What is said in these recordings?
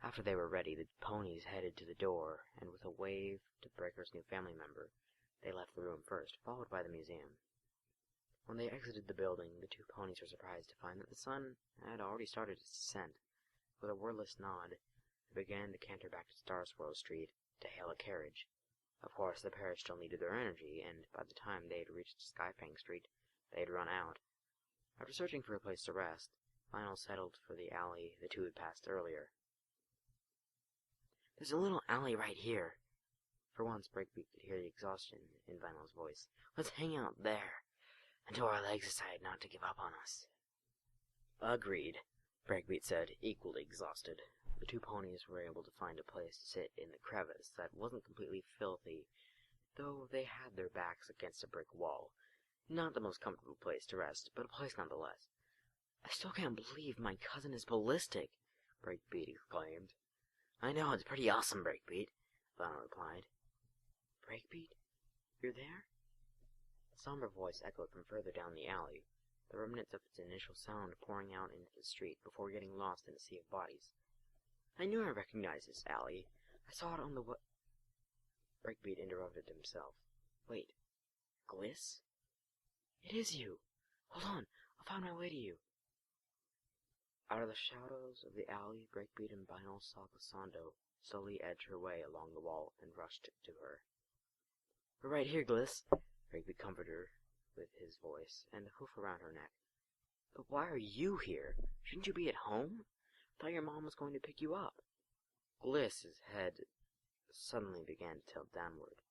After they were ready, the ponies headed to the door, and with a wave to Breaker's new family member, they left the room first, followed by the museum. When they exited the building, the two ponies were surprised to find that the sun had already started its descent. With a wordless nod, they began to canter back to Starswirl Street to hail a carriage. Of course, the pair still needed their energy, and by the time they had reached Skyfang Street, they had run out. After searching for a place to rest, Lionel settled for the alley the two had passed earlier. "There's a little alley right here." For once, Breakbeat could hear the exhaustion in Vinyl's voice. "Let's hang out there, until our legs decide not to give up on us." "Agreed," Breakbeat said, equally exhausted. The two ponies were able to find a place to sit in the crevice that wasn't completely filthy, though they had their backs against a brick wall. Not the most comfortable place to rest, but a place nonetheless. "I still can't believe my cousin is ballistic," Breakbeat exclaimed. "I know, it's pretty awesome, Breakbeat," Vinyl replied. "Breakbeat? You're there?" A somber voice echoed from further down the alley, the remnants of its initial sound pouring out into the street before getting lost in a sea of bodies. "I knew I recognized this alley. I saw it on the Breakbeat interrupted himself. "Wait. Gliss? It is you! Hold on, I'll find my way to you." Out of the shadows of the alley, Breakbeat and Vinyl saw Glissando slowly edge her way along the wall and rushed to her. "We're right here, Gliss," Breakbeat comforted her with his voice, and a hoof around her neck. "But why are you here? Shouldn't you be at home? I thought your mom was going to pick you up." Gliss's head suddenly began to tilt downward.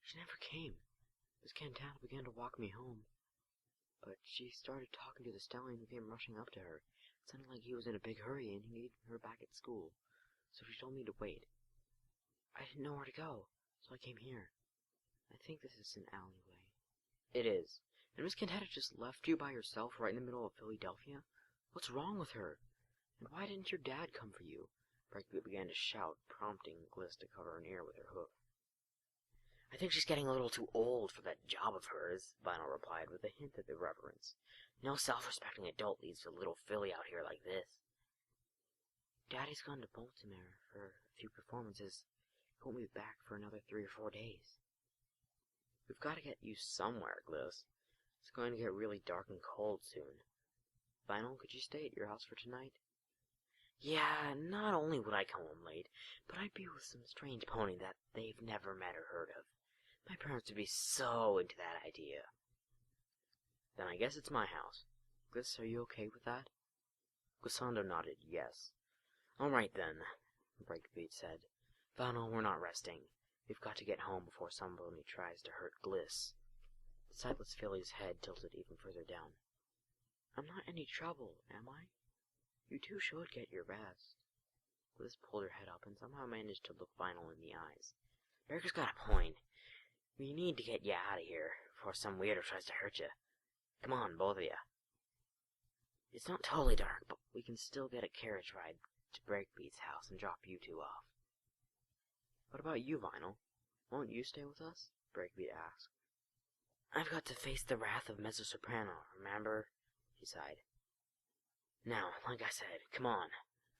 "She never came. Miss Cantata began to walk me home, but she started talking to the stallion who came rushing up to her. It sounded like he was in a big hurry and he needed her back at school, so she told me to wait. I didn't know where to go, so I came here. I think this is an alleyway." "It is. And Miss Cantata just left you by yourself right in the middle of Philadelphia? What's wrong with her? And why didn't your dad come for you?" Breakbeat began to shout, prompting Gliss to cover an ear with her hoof. "I think she's getting a little too old for that job of hers," Vinyl replied with a hint of irreverence. "No self-respecting adult leaves a little filly out here like this." "Daddy's gone to Baltimore for a few performances. He won't be back for another 3 or 4 days." "We've got to get you somewhere, Gliss. It's going to get really dark and cold soon. Vinyl, could you stay at your house for tonight?" "Yeah, not only would I come home late, but I'd be with some strange pony that they've never met or heard of. My parents would be so into that idea." "Then I guess it's my house. Gliss, are you okay with that?" Glissando nodded yes. "All right, then," Breakbeat said. "Vinyl, we're not resting. We've got to get home before somebody tries to hurt Gliss." The sightless filly's head tilted even further down. "I'm not any trouble, am I? You two should get your rest." Gliss pulled her head up and somehow managed to look Vinyl in the eyes. "Breaker's got a point. We need to get you out of here before some weirdo tries to hurt you. Come on, both of you. It's not totally dark, but we can still get a carriage ride to Breakbeat's house and drop you two off." "What about you, Vinyl? Won't you stay with us?" Breakbeat asked. "I've got to face the wrath of Mezzo-Soprano, remember?" he sighed. "Now, like I said, come on."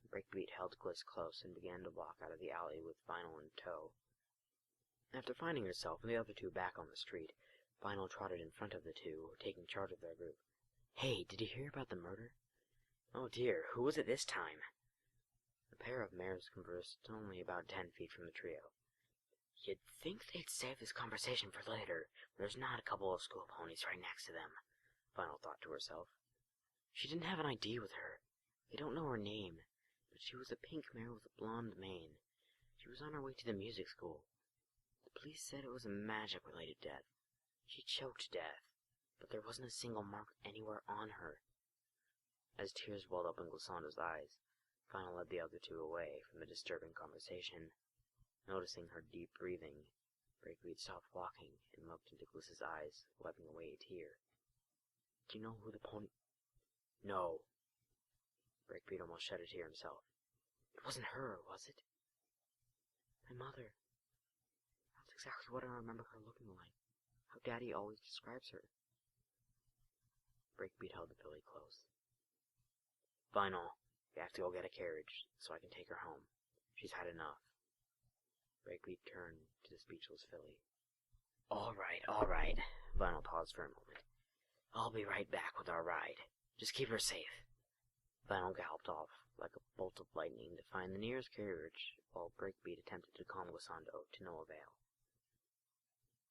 Breakbeat held Gliss close and began to walk out of the alley with Vinyl in tow. After finding herself and the other two back on the street, Vinyl trotted in front of the two, taking charge of their group. "Hey, did you hear about the murder?" "Oh dear, who was it this time?" The pair of mares conversed only about 10 feet from the trio. "You'd think they'd save this conversation for later, when there's not a couple of school ponies right next to them," Vinyl thought to herself. She didn't have an ID with her. They don't know her name, but she was a pink mare with a blonde mane. She was on her way to the music school. The police said it was a magic-related death. She choked to death, but there wasn't a single mark anywhere on her. As tears welled up in Glissando's eyes, Vinyl led the other two away from the disturbing conversation. Noticing her deep breathing, Breakbeat stopped walking and looked into Gliss's eyes, wiping away a tear. "Do you know who the pony—" "No." Breakbeat almost shed a tear himself. "It wasn't her, was it?" "My mother. That's exactly what I remember her looking like. How Daddy always describes her." Breakbeat held the filly close. "Vinyl, We have to go get a carriage so I can take her home. She's had enough. Breakbeat turned to the speechless filly. All right. Vinyl paused for a moment. I'll be right back with our ride. Just keep her safe. Vinyl galloped off like a bolt of lightning to find the nearest carriage, while Breakbeat attempted to calm Glissando to no avail.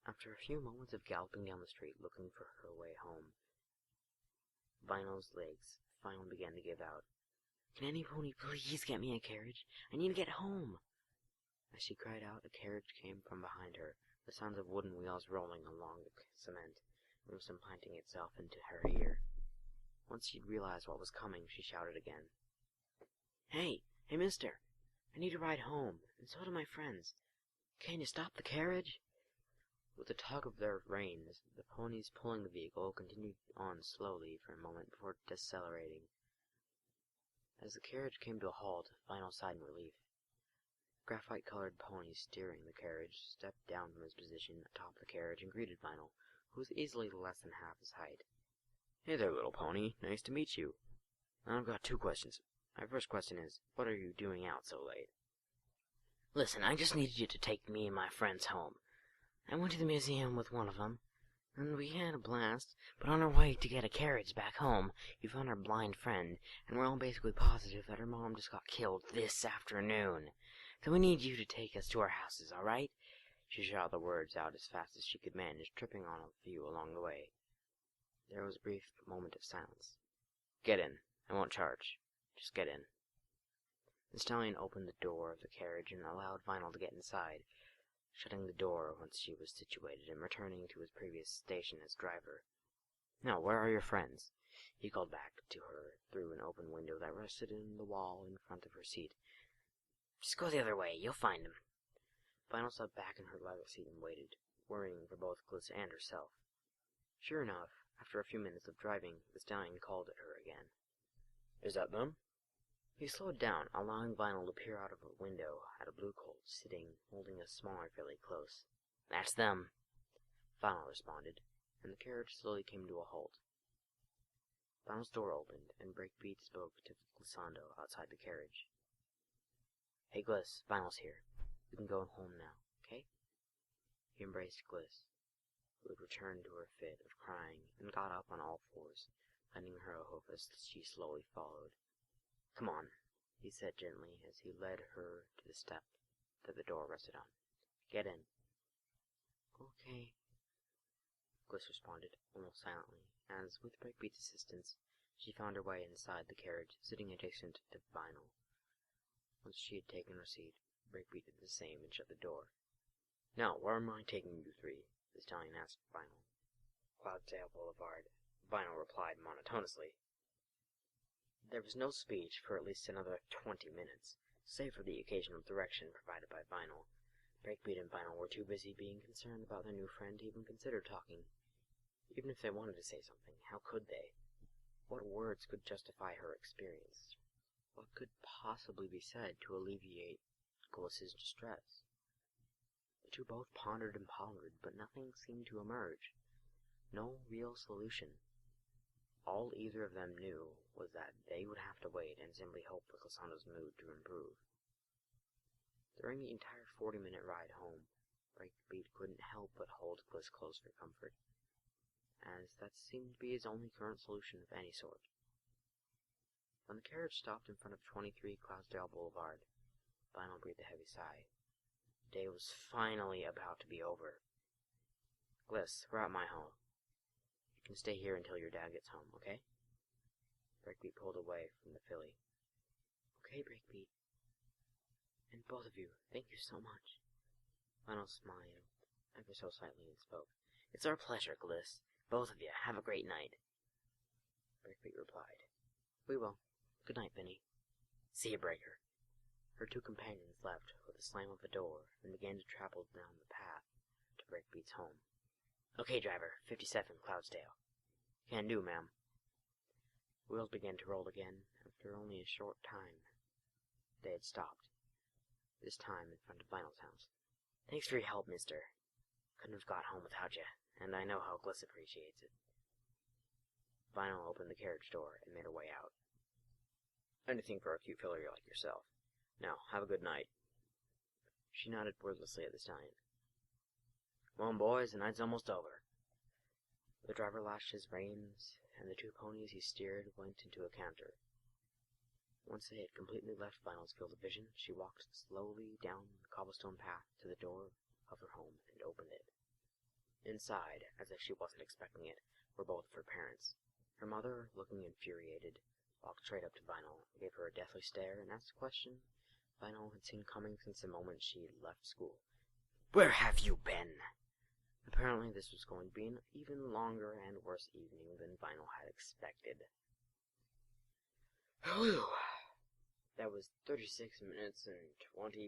After a few moments of galloping down the street looking for her way home, Vinyl's legs finally began to give out. Can any pony please get me a carriage? I need to get home. As she cried out, a carriage came from behind her, the sounds of wooden wheels rolling along the cement, and was implanting itself into her ear. Once she'd realized what was coming, she shouted again. Hey, mister! I need to ride home, and so do my friends. Can you stop the carriage? With a tug of their reins, the ponies pulling the vehicle continued on slowly for a moment before decelerating. As the carriage came to a halt, Vinyl sighed in relief. The graphite-colored pony steering the carriage stepped down from his position atop the carriage and greeted Vinyl, who was easily less than half his height. Hey there, little pony. Nice to meet you. I've got 2 questions. My first question is, what are you doing out so late? Listen, I just needed you to take me and my friends home. I went to the museum with one of them, and we had a blast, but on our way to get a carriage back home, we found our blind friend, and we're all basically positive that her mom just got killed this afternoon. So we need you to take us to our houses, all right? She shot the words out as fast as she could manage, tripping on a few along the way. There was a brief moment of silence. Get in. I won't charge. Just get in. The stallion opened the door of the carriage and allowed Vinyl to get inside, shutting the door once she was situated and returning to his previous station as driver. Now, where are your friends? He called back to her through an open window that rested in the wall in front of her seat. Just go the other way. You'll find them. Vinyl sat back in her leather seat and waited, worrying for both Gliss and herself. Sure enough, after a few minutes of driving, the stallion called at her again. Is that them? He slowed down, allowing Vinyl to peer out of a window at a blue colt sitting, holding a smaller filly close. That's them, Vinyl responded, and the carriage slowly came to a halt. Vinyl's door opened, and Breakbeat spoke to Glissando outside the carriage. Hey, Gliss, Vinyl's here. We can go home now, okay? He embraced Gliss, who had returned to her fit of crying, and got up on all fours, lending her a hoof as she slowly followed. Come on, he said gently as he led her to the step that the door rested on. Get in. Okay, Gliss responded, almost silently, as, with Breakbeat's assistance, she found her way inside the carriage, sitting adjacent to Vinyl. Once she had taken her seat, Breakbeat did the same and shut the door. Now, where am I taking you 3? The stallion asked Vinyl. Cloudsdale Boulevard, Vinyl replied monotonously. There was no speech for at least another 20 minutes, save for the occasional direction provided by Vinyl. Breakbeat and Vinyl were too busy being concerned about their new friend to even consider talking. Even if they wanted to say something, how could they? What words could justify her experience? What could possibly be said to alleviate Gliss's distress? The two both pondered and pondered, but nothing seemed to emerge. No real solution. All either of them knew was that they would have to wait and simply hope for Glissando's mood to improve. During the entire 40-minute ride home, Breakbeat couldn't help but hold Gliss close for comfort, as that seemed to be his only current solution of any sort. When the carriage stopped in front of 23 Cloudsdale Boulevard, Vinyl breathed a heavy sigh. The day was finally about to be over. Gliss, we're at my home. You can stay here until your dad gets home, okay? Breakbeat pulled away from the filly. Okay, Breakbeat. And both of you, thank you so much. Vinyl smiled ever so slightly and spoke. It's our pleasure, Gliss. Both of you, have a great night. Breakbeat replied. We will. Good night, Benny. See you, Breaker. Her 2 companions left with a slam of the door and began to travel down the path to Breakbeat's home. Okay, driver, 57 Cloudsdale. Can do, ma'am. Wheels began to roll again after only a short time. They had stopped, this time in front of Vinyl's house. Thanks for your help, mister. Couldn't have got home without you, and I know how Gliss appreciates it. Vinyl opened the carriage door and made her way out. Anything for a cute filler like yourself. Now, have a good night. She nodded wordlessly at this time. Come on, boys, the night's almost over. The driver lashed his reins, and the two ponies he steered went into a canter. Once they had completely left Vinyl's field of vision, she walked slowly down the cobblestone path to the door of her home and opened it. Inside, as if she wasn't expecting it, were both of her parents. Her mother, looking infuriated, walked straight up to Vinyl, gave her a deathly stare, and asked a question Vinyl had seen coming since the moment she left school. Where have you been? Apparently this was going to be an even longer and worse evening than Vinyl had expected. Whew. That was 36 minutes and 20.6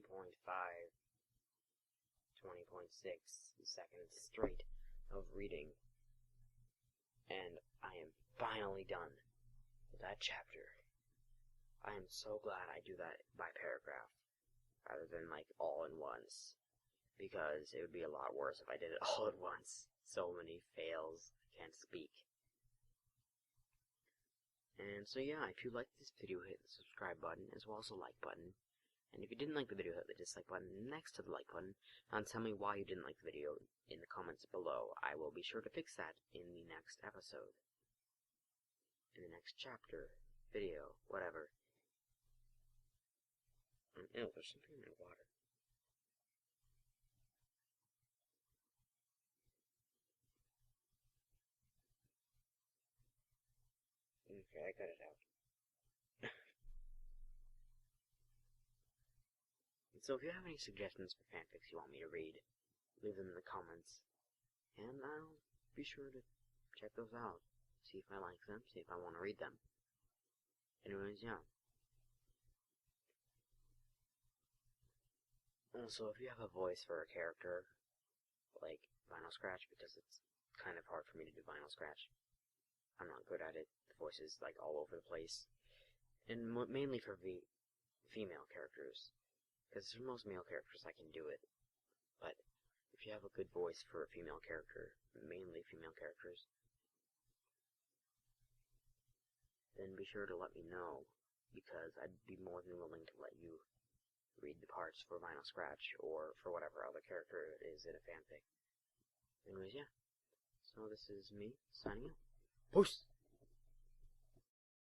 seconds straight of reading. And I am finally done with that chapter. I am so glad I do that by paragraph, rather than like all in once, because it would be a lot worse if I did it all at once. So many fails, I can't speak. And so yeah, if you liked this video, hit the subscribe button, as well as the like button. And if you didn't like the video, hit the dislike button next to the like button, and tell me why you didn't like the video in the comments below. I will be sure to fix that in the next episode. In the next chapter, video, whatever. Ew, there's something in my water. Okay, I cut it out. So if you have any suggestions for fanfics you want me to read, leave them in the comments, and I'll be sure to check those out, see if I like them, see if I want to read them. Anyways, yeah. Also, if you have a voice for a character, like Vinyl Scratch, because it's kind of hard for me to do Vinyl Scratch. I'm not good at it. The voice is like all over the place. And mainly for female characters. Because for most male characters I can do it. But if you have a good voice for a female character, mainly female characters, then be sure to let me know. Because I'd be more than willing to let you read the parts for Vinyl Scratch, or for whatever other character it is in a fanfic. Anyways, yeah. So this is me, signing out. Peace!